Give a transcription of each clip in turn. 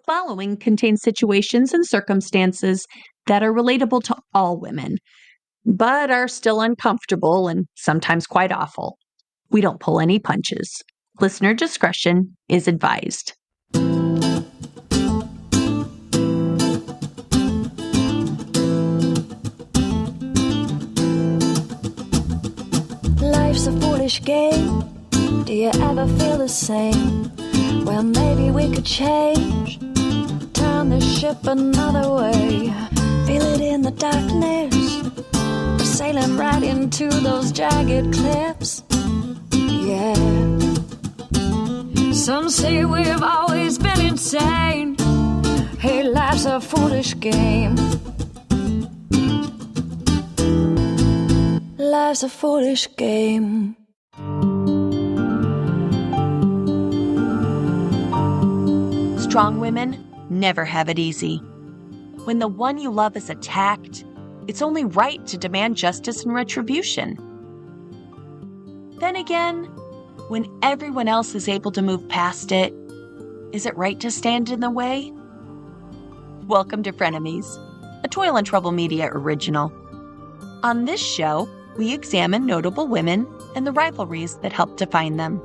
following contains situations and circumstances that are relatable to all women, but are still uncomfortable and sometimes quite awful. We don't pull any punches. Listener discretion is advised. Life's a foolish game. Do you ever feel the same? Well, maybe we could change, turn the ship another way. Feel it in the darkness, we're sailing right into those jagged cliffs. Yeah. Some say we've always been insane. Hey, life's a foolish game. Life's a foolish game. Strong women never have it easy. When the one you love is attacked, it's only right to demand justice and retribution. Then again, when everyone else is able to move past it, is it right to stand in the way? Welcome to Frenemies, a Toil and Trouble Media original. On this show, we examine notable women and the rivalries that help define them.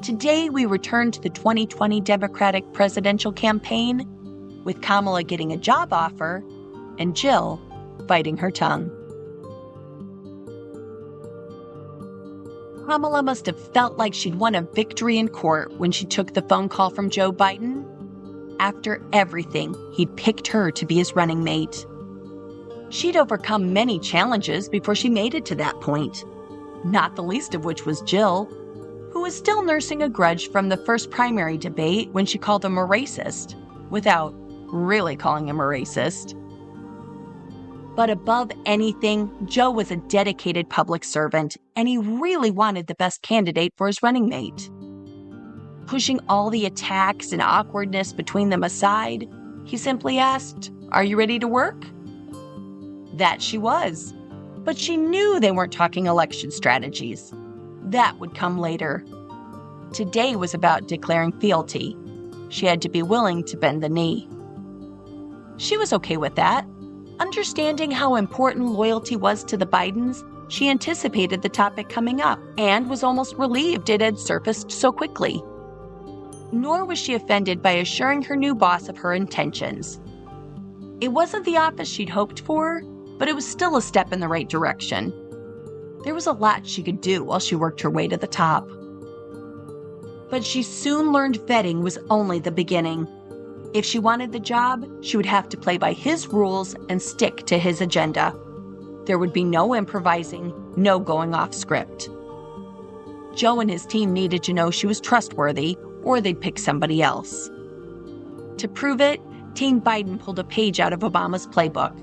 Today, we return to the 2020 Democratic presidential campaign, with Kamala getting a job offer and Jill biting her tongue. Kamala must have felt like she'd won a victory in court when she took the phone call from Joe Biden. After everything, he'd picked her to be his running mate. She'd overcome many challenges before she made it to that point, not the least of which was Jill, who was still nursing a grudge from the first primary debate when she called him a racist, without really calling him a racist. But above anything, Joe was a dedicated public servant, and he really wanted the best candidate for his running mate. Pushing all the attacks and awkwardness between them aside, he simply asked, "Are you ready to work?" That she was, but she knew they weren't talking election strategies. That would come later. Today was about declaring fealty. She had to be willing to bend the knee. She was okay with that. Understanding how important loyalty was to the Bidens, she anticipated the topic coming up and was almost relieved it had surfaced so quickly. Nor was she offended by assuring her new boss of her intentions. It wasn't the office she'd hoped for, but it was still a step in the right direction. There was a lot she could do while she worked her way to the top. But she soon learned vetting was only the beginning. If she wanted the job, she would have to play by his rules and stick to his agenda. There would be no improvising, no going off script. Joe and his team needed to know she was trustworthy, or they'd pick somebody else. To prove it, Team Biden pulled a page out of Obama's playbook.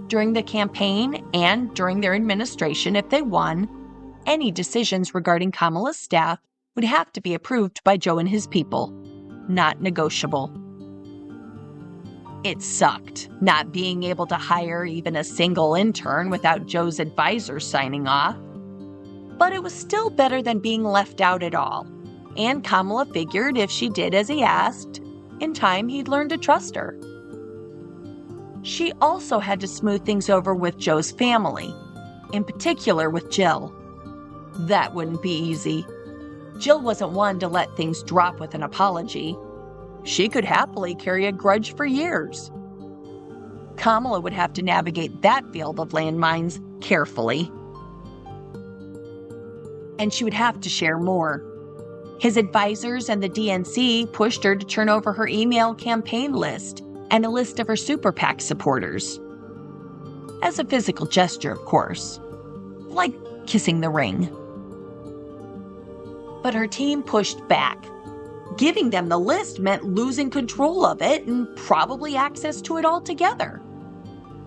During the campaign and during their administration, if they won, any decisions regarding Kamala's staff would have to be approved by Joe and his people. Not negotiable. It sucked, not being able to hire even a single intern without Joe's advisors signing off. But it was still better than being left out at all. And Kamala figured if she did as he asked, in time he'd learn to trust her. She also had to smooth things over with Joe's family, in particular with Jill. That wouldn't be easy. Jill wasn't one to let things drop with an apology. She could happily carry a grudge for years. Kamala would have to navigate that field of landmines carefully. And she would have to share more. His advisors and the DNC pushed her to turn over her email campaign list and a list of her super PAC supporters. As a physical gesture, of course. Like kissing the ring. But her team pushed back. Giving them the list meant losing control of it and probably access to it altogether.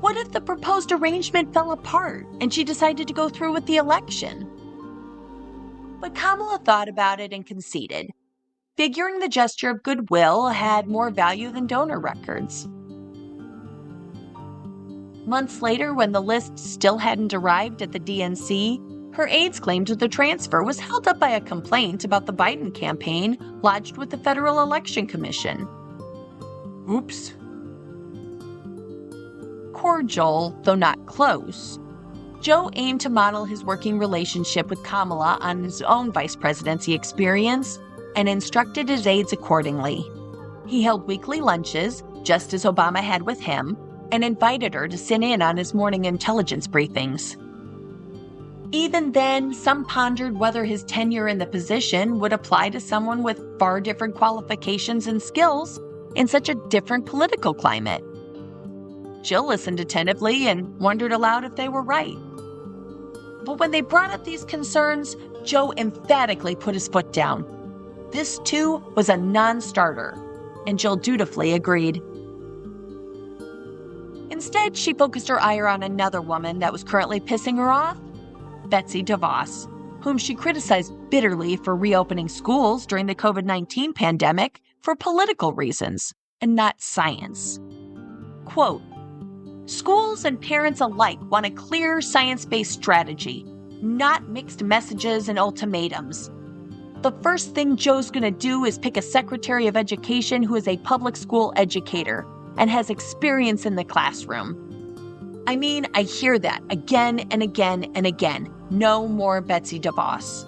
What if the proposed arrangement fell apart and she decided to go through with the election? But Kamala thought about it and conceded, figuring the gesture of goodwill had more value than donor records. Months later, when the list still hadn't arrived at the DNC, her aides claimed the transfer was held up by a complaint about the Biden campaign lodged with the Federal Election Commission. Oops. Cordial, though not close, Joe aimed to model his working relationship with Kamala on his own vice presidency experience and instructed his aides accordingly. He held weekly lunches, just as Obama had with him, and invited her to sit in on his morning intelligence briefings. Even then, some pondered whether his tenure in the position would apply to someone with far different qualifications and skills in such a different political climate. Jill listened attentively and wondered aloud if they were right. But when they brought up these concerns, Joe emphatically put his foot down. This, too, was a non-starter, and Jill dutifully agreed. Instead, she focused her ire on another woman that was currently pissing her off, Betsy DeVos, whom she criticized bitterly for reopening schools during the COVID-19 pandemic for political reasons and not science. Quote, "Schools and parents alike want a clear science-based strategy, not mixed messages and ultimatums. The first thing Joe's going to do is pick a Secretary of Education who is a public school educator and has experience in the classroom. I mean, I hear that again and again and again. No more Betsy DeVos."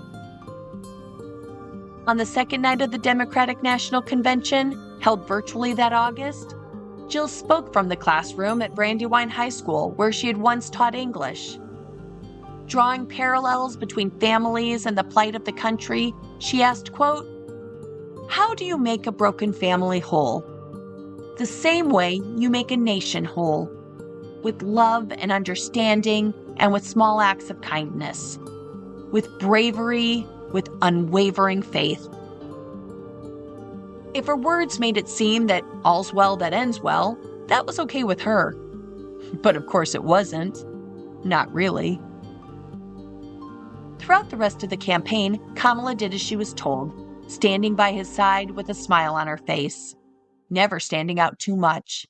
On the second night of the Democratic National Convention, held virtually that August, Jill spoke from the classroom at Brandywine High School, where she had once taught English. Drawing parallels between families and the plight of the country, she asked, quote, "How do you make a broken family whole? The same way you make a nation whole, with love and understanding and with small acts of kindness, with bravery, with unwavering faith." If her words made it seem that all's well that ends well, that was okay with her. But of course it wasn't. Not really. Throughout the rest of the campaign, Kamala did as she was told, standing by his side with a smile on her face, never standing out too much.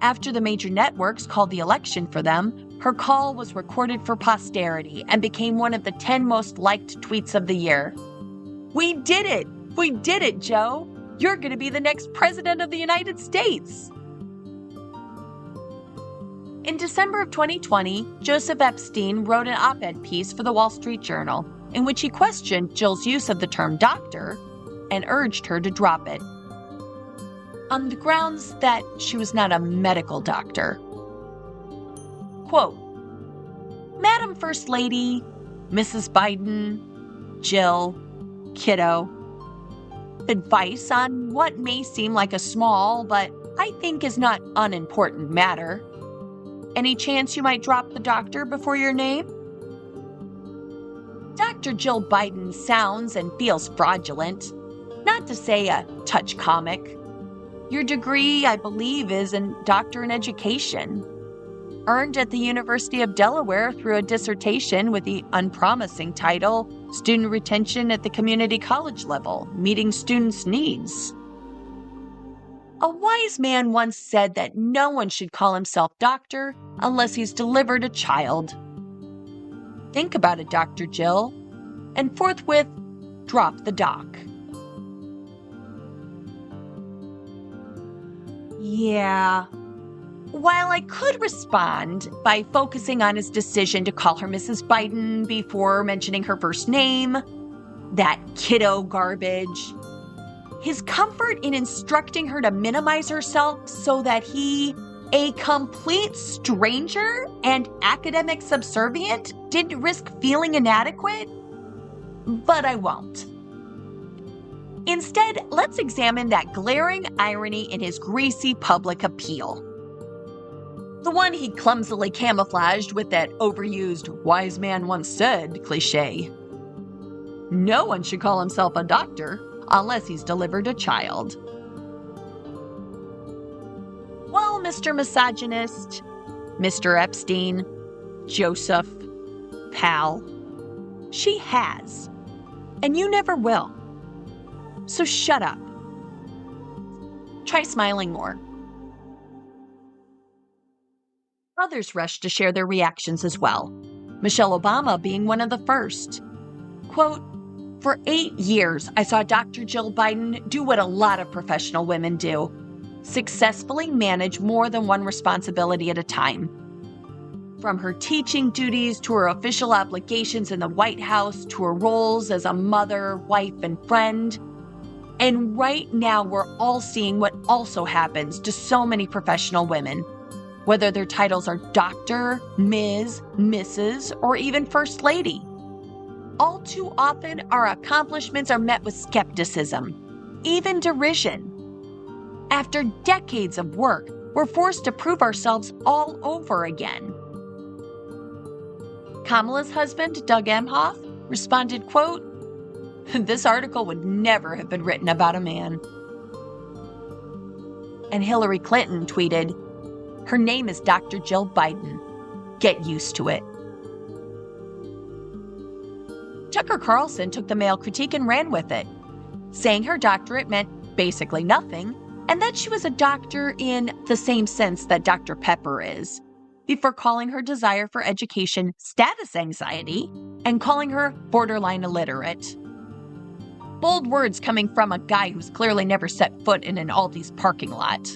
After the major networks called the election for them, her call was recorded for posterity and became one of the 10 most liked tweets of the year. "We did it! We did it, Joe! You're going to be the next president of the United States!" In December of 2020, Joseph Epstein wrote an op-ed piece for the Wall Street Journal in which he questioned Jill's use of the term doctor and urged her to drop it, on the grounds that she was not a medical doctor. Quote, "Madam First Lady, Mrs. Biden, Jill, kiddo, advice on what may seem like a small, but I think is not unimportant matter. Any chance you might drop the doctor before your name?" Dr. Jill Biden sounds and feels fraudulent, not to say a touch comic. Your degree, I believe, is a doctor in education, earned at the University of Delaware through a dissertation with the unpromising title, Student Retention at the Community College Level, Meeting Students' Needs. A wise man once said that no one should call himself doctor unless he's delivered a child. Think about it, Dr. Jill, and forthwith drop the doc. Yeah. While I could respond by focusing on his decision to call her Mrs. Biden before mentioning her first name, that kiddo garbage, his comfort in instructing her to minimize herself so that he, a complete stranger and academic subservient, didn't risk feeling inadequate? But I won't. Instead, let's examine that glaring irony in his greasy public appeal. The one he clumsily camouflaged with that overused "wise man once said" cliche. No one should call himself a doctor unless he's delivered a child. Well, Mr. Misogynist, Mr. Epstein, Joseph, pal, she has, and you never will. So shut up. Try smiling more. Others rushed to share their reactions as well, Michelle Obama being one of the first. Quote, "For 8 years, I saw Dr. Jill Biden do what a lot of professional women do. successfully manage more than one responsibility at a time. From her teaching duties to her official obligations in the White House to her roles as a mother, wife, and friend. And right now, we're all seeing what also happens to so many professional women, whether their titles are Doctor, Ms., Mrs., or even First Lady. All too often, our accomplishments are met with skepticism, even derision. After decades of work, we're forced to prove ourselves all over again. Kamala's husband, Doug Emhoff, responded, quote, "This article would never have been written about a man." And Hillary Clinton tweeted, "Her name is Dr. Jill Biden. Get used to it." Tucker Carlson took the male critique and ran with it, saying her doctorate meant basically nothing, and that she was a doctor in the same sense that Dr. Pepper is, before calling her desire for education status anxiety and calling her borderline illiterate. Bold words coming from a guy who's clearly never set foot in an Aldi's parking lot.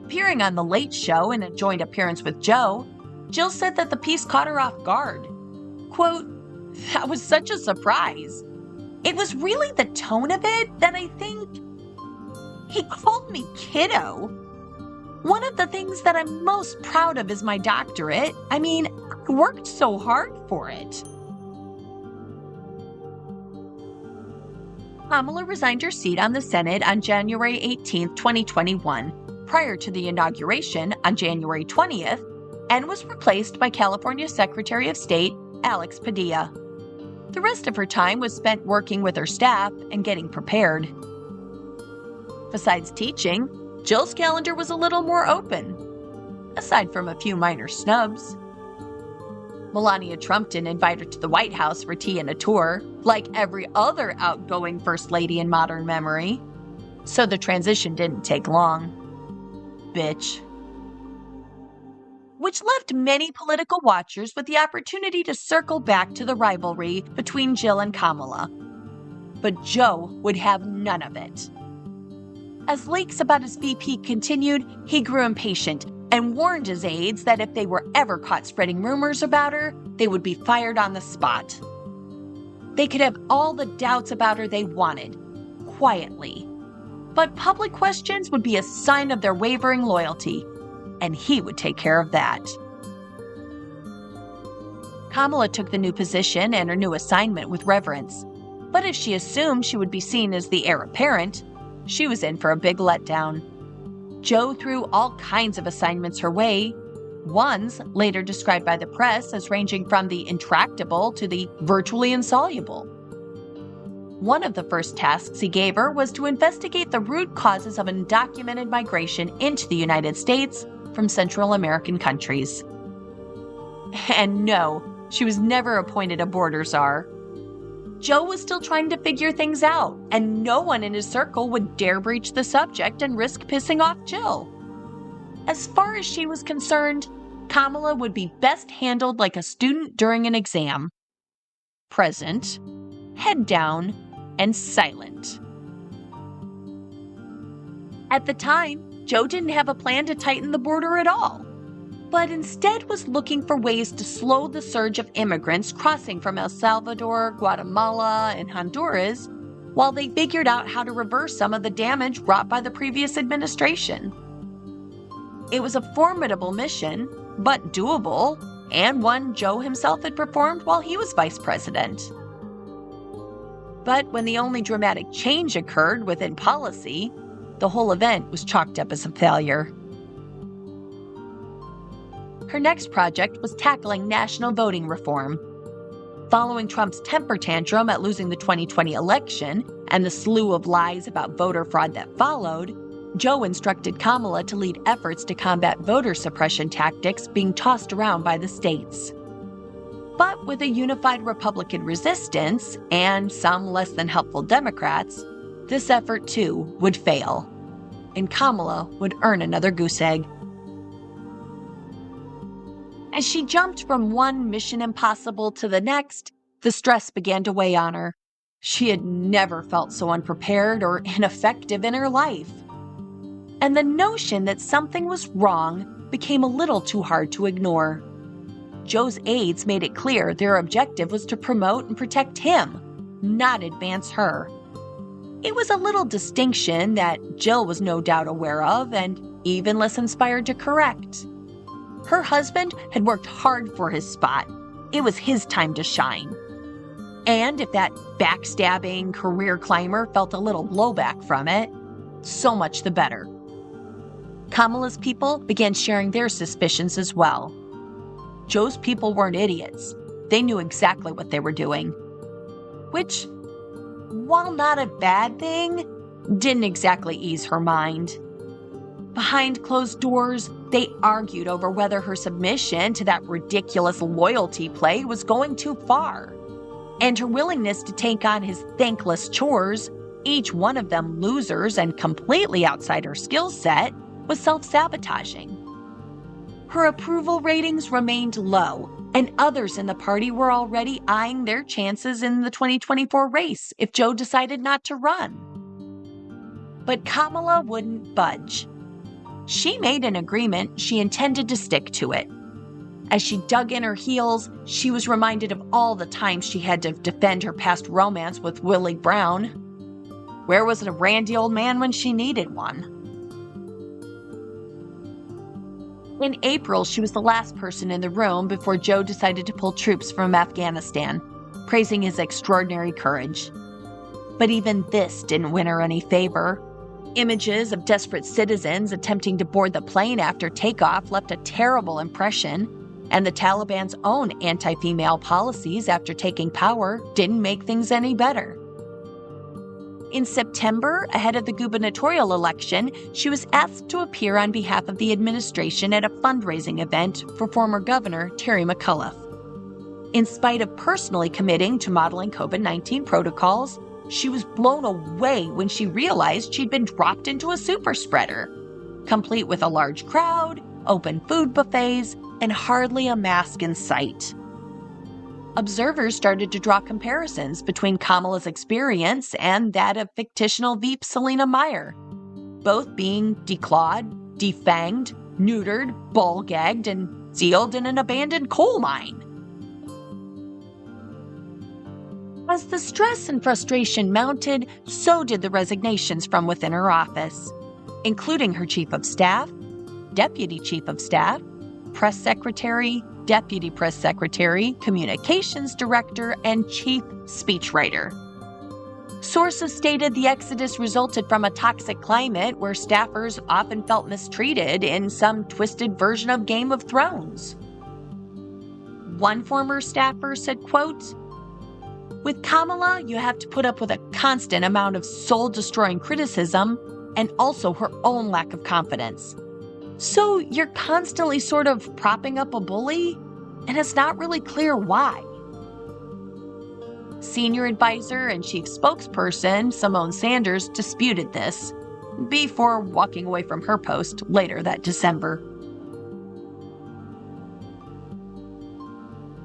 Appearing on The Late Show in a joint appearance with Joe, Jill said that the piece caught her off guard. Quote, "That was such a surprise. It was really the tone of it that I think he called me kiddo. One of the things that I'm most proud of is my doctorate. I mean, I worked so hard for it." Kamala resigned her seat on the Senate on January 18, 2021, prior to the inauguration on January 20th, and was replaced by California Secretary of State Alex Padilla. The rest of her time was spent working with her staff and getting prepared. Besides teaching, Jill's calendar was a little more open, aside from a few minor snubs. Melania Trump didn't invite her to the White House for tea and a tour, like every other outgoing First Lady in modern memory. So the transition didn't take long. Bitch. Which left many political watchers with the opportunity to circle back to the rivalry between Jill and Kamala. But Joe would have none of it. As leaks about his VP continued, he grew impatient and warned his aides that if they were ever caught spreading rumors about her, they would be fired on the spot. They could have all the doubts about her they wanted, quietly. But public questions would be a sign of their wavering loyalty, and he would take care of that. Kamala took the new position and her new assignment with reverence. But if she assumed she would be seen as the heir apparent, she was in for a big letdown. Joe threw all kinds of assignments her way, ones later described by the press as ranging from the intractable to the virtually insoluble. One of the first tasks he gave her was to investigate the root causes of undocumented migration into the United States from Central American countries. And no, she was never appointed a border czar. Joe was still trying to figure things out, and no one in his circle would dare breach the subject and risk pissing off Jill. As far as she was concerned, Kamala would be best handled like a student during an exam. Present, head down, and silent. At the time, Joe didn't have a plan to tighten the border at all, but instead was looking for ways to slow the surge of immigrants crossing from El Salvador, Guatemala, and Honduras, while they figured out how to reverse some of the damage wrought by the previous administration. It was a formidable mission, but doable, and one Joe himself had performed while he was vice president. But when the only dramatic change occurred within policy, the whole event was chalked up as a failure. Her next project was tackling national voting reform. Following Trump's temper tantrum at losing the 2020 election and the slew of lies about voter fraud that followed, Joe instructed Kamala to lead efforts to combat voter suppression tactics being tossed around by the states. But with a unified Republican resistance and some less than helpful Democrats, this effort too would fail, and Kamala would earn another goose egg. As she jumped from one mission impossible to the next, the stress began to weigh on her. She had never felt so unprepared or ineffective in her life. And the notion that something was wrong became a little too hard to ignore. Joe's aides made it clear their objective was to promote and protect him, not advance her. It was a little distinction that Jill was no doubt aware of and even less inspired to correct. Her husband had worked hard for his spot. It was his time to shine. And if that backstabbing career climber felt a little blowback from it, so much the better. Kamala's people began sharing their suspicions as well. Joe's people weren't idiots. They knew exactly what they were doing. Which, while not a bad thing, didn't exactly ease her mind. Behind closed doors, they argued over whether her submission to that ridiculous loyalty play was going too far, and her willingness to take on his thankless chores, each one of them losers and completely outside her skill set, was self-sabotaging. Her approval ratings remained low, and others in the party were already eyeing their chances in the 2024 race if Joe decided not to run. But Kamala wouldn't budge. She made an agreement she intended to stick to it. As she dug in her heels, she was reminded of all the times she had to defend her past romance with Willie Brown. Where was a randy old man when she needed one? In April, she was the last person in the room before Joe decided to pull troops from Afghanistan, praising his extraordinary courage. But even this didn't win her any favor. Images of desperate citizens attempting to board the plane after takeoff left a terrible impression, and the Taliban's own anti-female policies after taking power didn't make things any better. In September, ahead of the gubernatorial election, she was asked to appear on behalf of the administration at a fundraising event for former Governor Terry McAuliffe. In spite of personally committing to modeling COVID-19 protocols, she was blown away when she realized she'd been dropped into a super spreader, complete with a large crowd, open food buffets, and hardly a mask in sight. Observers started to draw comparisons between Kamala's experience and that of fictional Veep Selena Meyer, both being declawed, defanged, neutered, ball-gagged, and sealed in an abandoned coal mine. As the stress and frustration mounted, so did the resignations from within her office, including her chief of staff, deputy chief of staff, press secretary, deputy press secretary, communications director, and chief speechwriter. Sources stated the exodus resulted from a toxic climate where staffers often felt mistreated in some twisted version of Game of Thrones. One former staffer said, quote, "With Kamala, you have to put up with a constant amount of soul-destroying criticism and also her own lack of confidence. So you're constantly sort of propping up a bully, and it's not really clear why." Senior advisor and chief spokesperson Simone Sanders disputed this before walking away from her post later that December.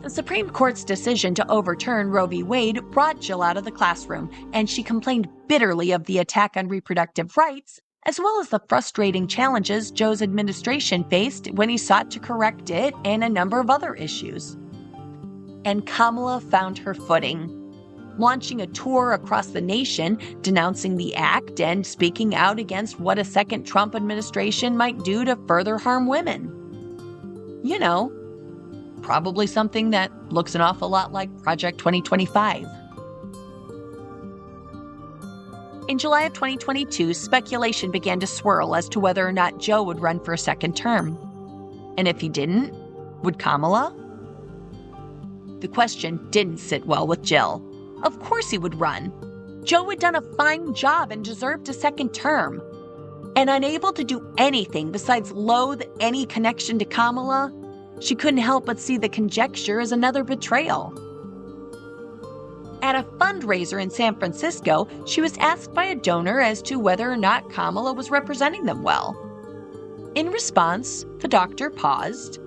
The Supreme Court's decision to overturn Roe v. Wade brought Jill out of the classroom, and she complained bitterly of the attack on reproductive rights, as well as the frustrating challenges Joe's administration faced when he sought to correct it and a number of other issues. And Kamala found her footing, launching a tour across the nation denouncing the act and speaking out against what a second Trump administration might do to further harm women. You know, probably something that looks an awful lot like Project 2025. In July of 2022, speculation began to swirl as to whether or not Joe would run for a second term. And if he didn't, would Kamala? The question didn't sit well with Jill. Of course he would run. Joe had done a fine job and deserved a second term. And unable to do anything besides loathe any connection to Kamala, she couldn't help but see the conjecture as another betrayal. At a fundraiser in San Francisco, she was asked by a donor as to whether or not Kamala was representing them well. In response, the doctor paused.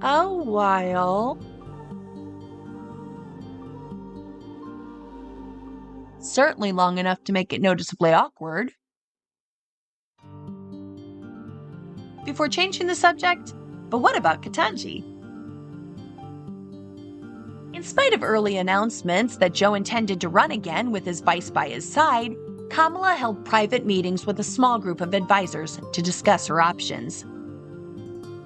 "A while," certainly long enough to make it noticeably awkward. Before changing the subject, but what about Ketanji? In spite of early announcements that Joe intended to run again with his vice by his side, Kamala held private meetings with a small group of advisors to discuss her options.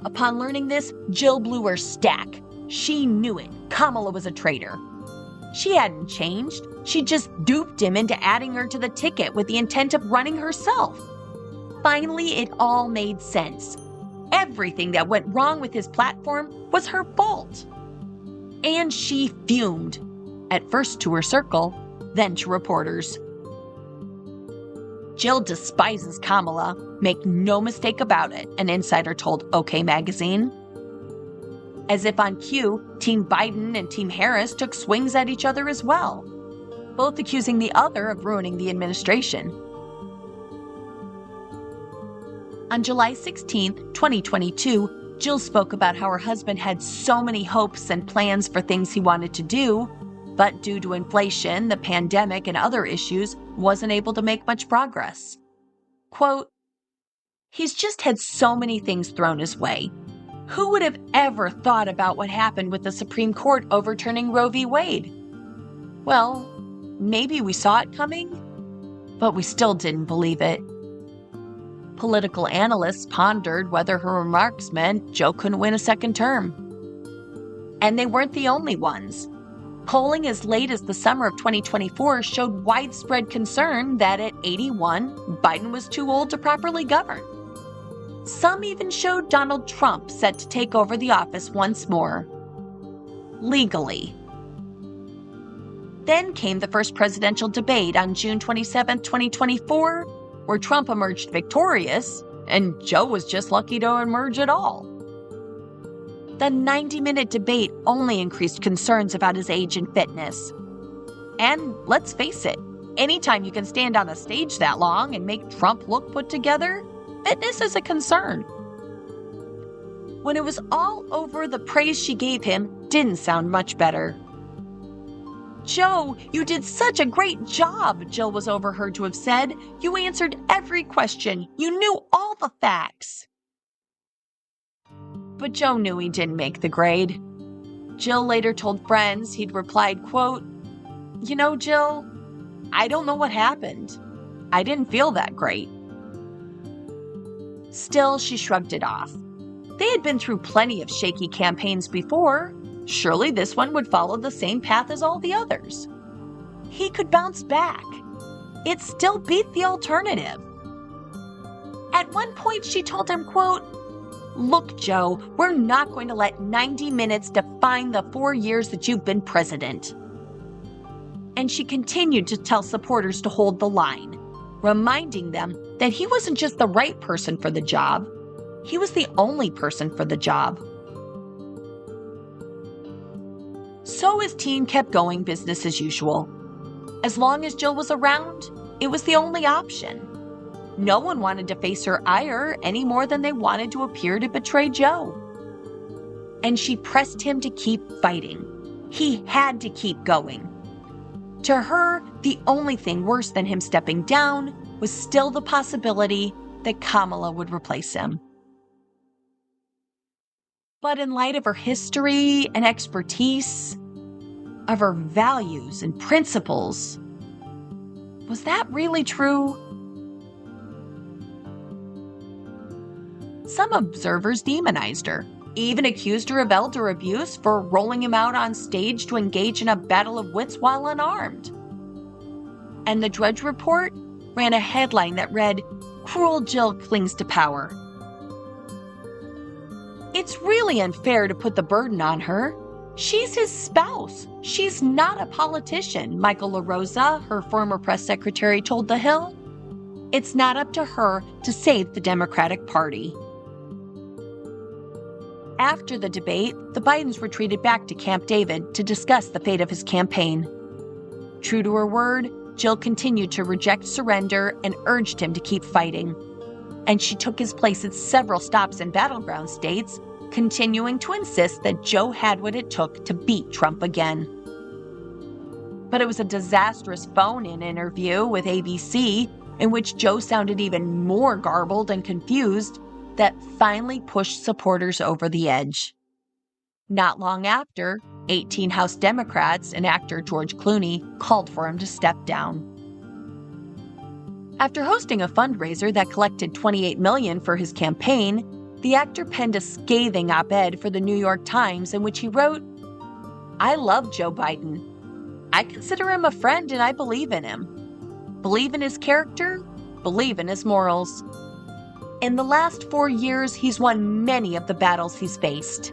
Upon learning this, Jill blew her stack. She knew it. Kamala was a traitor. She hadn't changed. She just duped him into adding her to the ticket with the intent of running herself. Finally, it all made sense. Everything that went wrong with his platform was her fault. And she fumed, at first to her circle, then to reporters. Jill despises Kamala, make no mistake about it, an insider told OK Magazine. As if on cue, Team Biden and Team Harris took swings at each other as well, both accusing the other of ruining the administration. On July 16, 2022, Jill spoke about how her husband had so many hopes and plans for things he wanted to do, but due to inflation, the pandemic, and other issues, wasn't able to make much progress. Quote, "He's just had so many things thrown his way. Who would have ever thought about what happened with the Supreme Court overturning Roe v. Wade? Well, maybe we saw it coming, but we still didn't believe it." Political analysts pondered whether her remarks meant Joe couldn't win a second term. And they weren't the only ones. Polling as late as the summer of 2024 showed widespread concern that at 81, Biden was too old to properly govern. Some even showed Donald Trump set to take over the office once more. Legally. Then came the first presidential debate on June 27, 2024, where Trump emerged victorious, and Joe was just lucky to emerge at all. The 90-minute debate only increased concerns about his age and fitness. And let's face it, anytime you can stand on a stage that long and make Trump look put together, fitness is a concern. When it was all over, the praise she gave him didn't sound much better. "Joe, you did such a great job," Jill was overheard to have said. "You answered every question. You knew all the facts." But Joe knew he didn't make the grade. Jill later told friends he'd replied, quote, "You know, Jill, I don't know what happened. I didn't feel that great." Still, she shrugged it off. They had been through plenty of shaky campaigns before. Surely this one would follow the same path as all the others. He could bounce back. It still beat the alternative. At one point, she told him, quote, "Look, Joe, we're not going to let 90 minutes define the 4 years that you've been president." And she continued to tell supporters to hold the line, reminding them that he wasn't just the right person for the job, he was the only person for the job. So his team kept going business as usual. As long as Jill was around, it was the only option. No one wanted to face her ire any more than they wanted to appear to betray Joe. And she pressed him to keep fighting. He had to keep going. To her, the only thing worse than him stepping down was still the possibility that Kamala would replace him. But in light of her history and expertise, of her values and principles, was that really true? Some observers demonized her, even accused her of elder abuse for rolling him out on stage to engage in a battle of wits while unarmed. And the Drudge Report ran a headline that read, "Cruel Jill clings to power." It's really unfair to put the burden on her. She's his spouse. She's not a politician, Michael LaRosa, her former press secretary, told The Hill. It's not up to her to save the Democratic Party. After the debate, the Bidens retreated back to Camp David to discuss the fate of his campaign. True to her word, Jill continued to reject surrender and urged him to keep fighting. And she took his place at several stops in battleground states, continuing to insist that Joe had what it took to beat Trump again. But it was a disastrous phone-in interview with ABC in which Joe sounded even more garbled and confused that finally pushed supporters over the edge. Not long after, 18 House Democrats and actor George Clooney called for him to step down. After hosting a fundraiser that collected $28 million for his campaign, the actor penned a scathing op-ed for the New York Times in which he wrote, "I love Joe Biden. I consider him a friend and I believe in him. Believe in his character, believe in his morals. In the last 4 years, he's won many of the battles he's faced.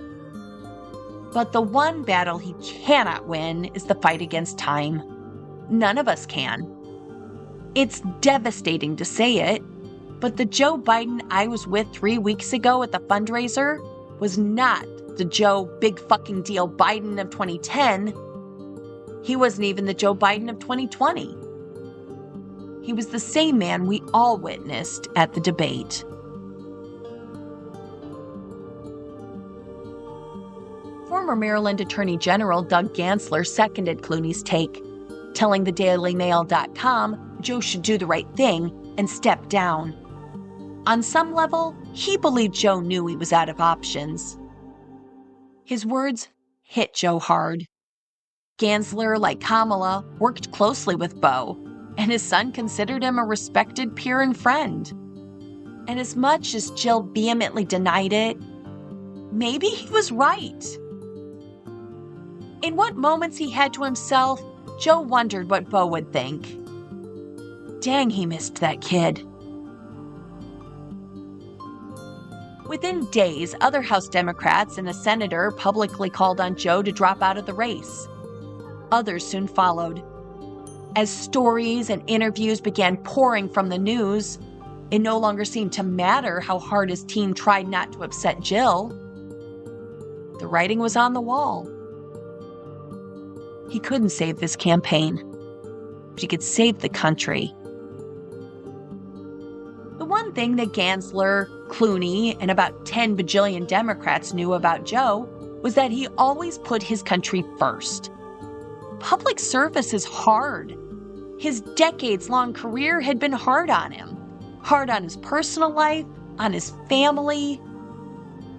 But the one battle he cannot win is the fight against time. None of us can. It's devastating to say it, but the Joe Biden I was with 3 weeks ago at the fundraiser was not the Joe big fucking deal Biden of 2010. He wasn't even the Joe Biden of 2020. He was the same man we all witnessed at the debate." Former Maryland Attorney General Doug Gansler seconded Clooney's take, telling the DailyMail.com Joe should do the right thing and step down. On some level, he believed Joe knew he was out of options. His words hit Joe hard. Gansler, like Kamala, worked closely with Beau, and his son considered him a respected peer and friend. And as much as Jill vehemently denied it, maybe he was right. In what moments he had to himself, Joe wondered what Beau would think. Dang, he missed that kid. Within days, other House Democrats and a senator publicly called on Joe to drop out of the race. Others soon followed. As stories and interviews began pouring from the news, it no longer seemed to matter how hard his team tried not to upset Jill. The writing was on the wall. He couldn't save this campaign, but he could save the country. The one thing that Gansler, Clooney, and about 10 bajillion Democrats knew about Joe was that he always put his country first. Public service is hard. His decades-long career had been hard on him. Hard on his personal life, on his family.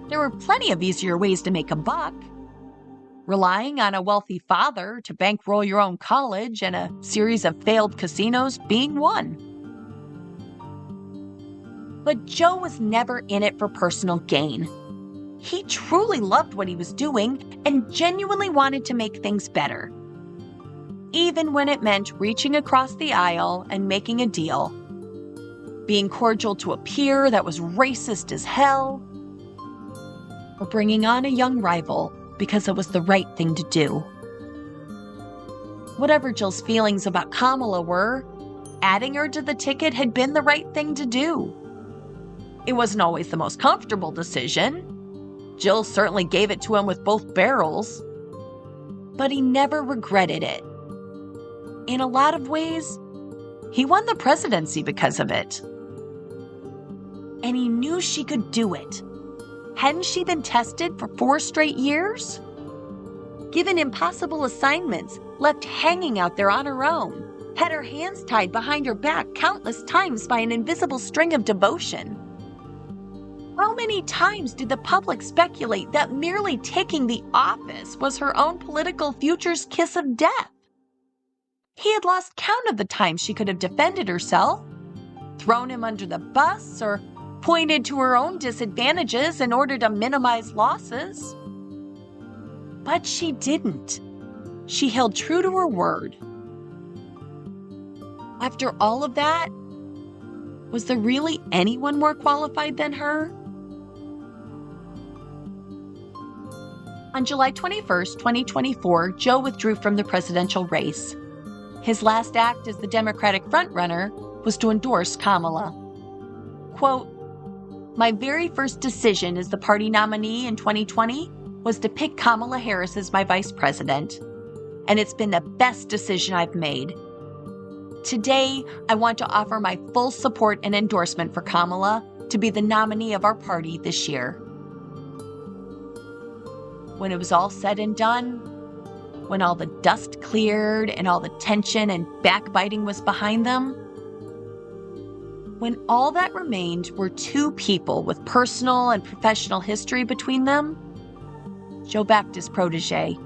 There were plenty of easier ways to make a buck. Relying on a wealthy father to bankroll your own college and a series of failed casinos being one. But Joe was never in it for personal gain. He truly loved what he was doing and genuinely wanted to make things better. Even when it meant reaching across the aisle and making a deal. Being cordial to a peer that was racist as hell. Or bringing on a young rival because it was the right thing to do. Whatever Jill's feelings about Kamala were, adding her to the ticket had been the right thing to do. It wasn't always the most comfortable decision. Jill certainly gave it to him with both barrels. But he never regretted it. In a lot of ways, he won the presidency because of it. And he knew she could do it. Hadn't she been tested for 4 straight years? Given impossible assignments, left hanging out there on her own, had her hands tied behind her back countless times by an invisible string of devotion. How many times did the public speculate that merely taking the office was her own political future's kiss of death? He had lost count of the times she could have defended herself, thrown him under the bus, or pointed to her own disadvantages in order to minimize losses. But she didn't. She held true to her word. After all of that, was there really anyone more qualified than her? On July 21st, 2024, Joe withdrew from the presidential race. His last act as the Democratic frontrunner was to endorse Kamala. Quote, "My very first decision as the party nominee in 2020 was to pick Kamala Harris as my vice president, and it's been the best decision I've made. Today, I want to offer my full support and endorsement for Kamala to be the nominee of our party this year." When it was all said and done, when all the dust cleared and all the tension and backbiting was behind them, when all that remained were two people with personal and professional history between them, Joe backed his protege.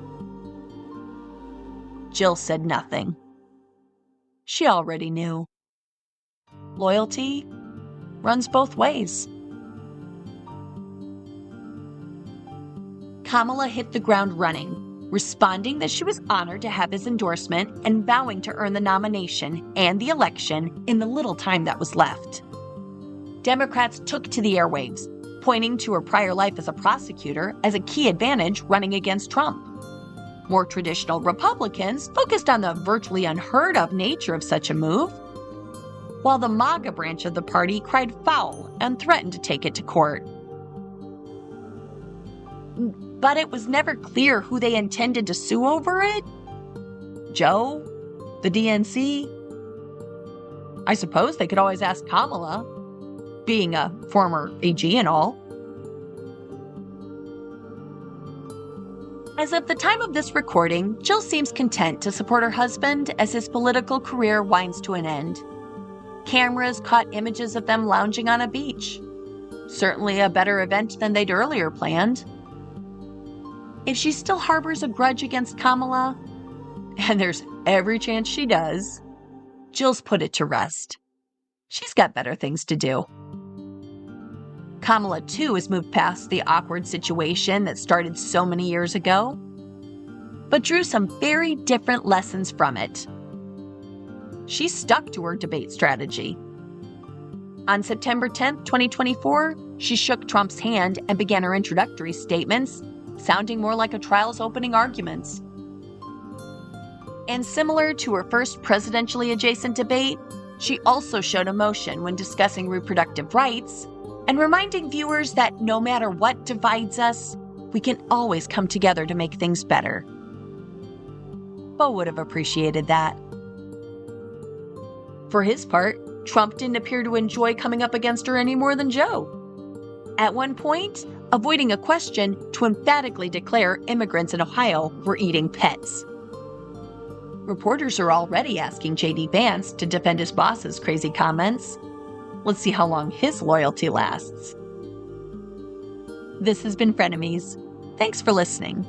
Jill said nothing. She already knew. Loyalty runs both ways. Kamala hit the ground running, responding that she was honored to have his endorsement and vowing to earn the nomination and the election in the little time that was left. Democrats took to the airwaves, pointing to her prior life as a prosecutor as a key advantage running against Trump. More traditional Republicans focused on the virtually unheard-of nature of such a move, while the MAGA branch of the party cried foul and threatened to take it to court. But it was never clear who they intended to sue over it. Joe? The DNC? I suppose they could always ask Kamala, being a former AG and all. As of the time of this recording, Jill seems content to support her husband as his political career winds to an end. Cameras caught images of them lounging on a beach. Certainly a better event than they'd earlier planned. If she still harbors a grudge against Kamala, and there's every chance she does, Jill's put it to rest. She's got better things to do. Kamala, too, has moved past the awkward situation that started so many years ago, but drew some very different lessons from it. She stuck to her debate strategy. On September 10th, 2024, she shook Trump's hand and began her introductory statements, sounding more like a trial's opening arguments. And similar to her first presidentially adjacent debate, she also showed emotion when discussing reproductive rights and reminding viewers that no matter what divides us, we can always come together to make things better. Bo would have appreciated that. For his part, Trump didn't appear to enjoy coming up against her any more than Joe. At one point, avoiding a question to emphatically declare immigrants in Ohio were eating pets. Reporters are already asking J.D. Vance to defend his boss's crazy comments. Let's see how long his loyalty lasts. This has been Frenemies. Thanks for listening.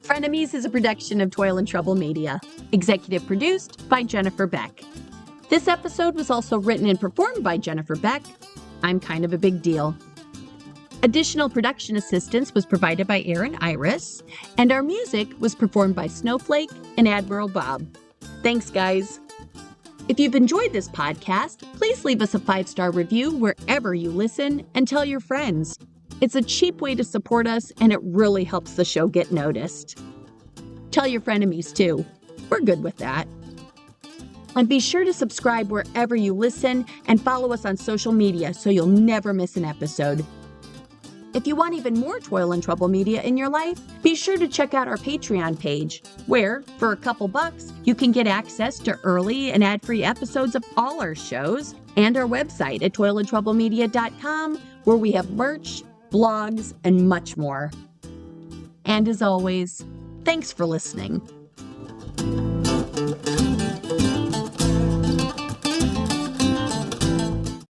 Frenemies is a production of Toil and Trouble Media, executive produced by Jennifer Beck. This episode was also written and performed by Jennifer Beck. I'm kind of a big deal. Additional production assistance was provided by Erin Iris, and our music was performed by Snowflake and Admiral Bob. Thanks, guys. If you've enjoyed this podcast, please leave us a 5-star review wherever you listen and tell your friends. It's a cheap way to support us, and it really helps the show get noticed. Tell your frenemies, too. We're good with that. And be sure to subscribe wherever you listen and follow us on social media so you'll never miss an episode. If you want even more Toil and Trouble media in your life, be sure to check out our Patreon page, where, for a couple bucks, you can get access to early and ad-free episodes of all our shows, and our website at toilandtroublemedia.com, where we have merch, blogs, and much more. And as always, thanks for listening.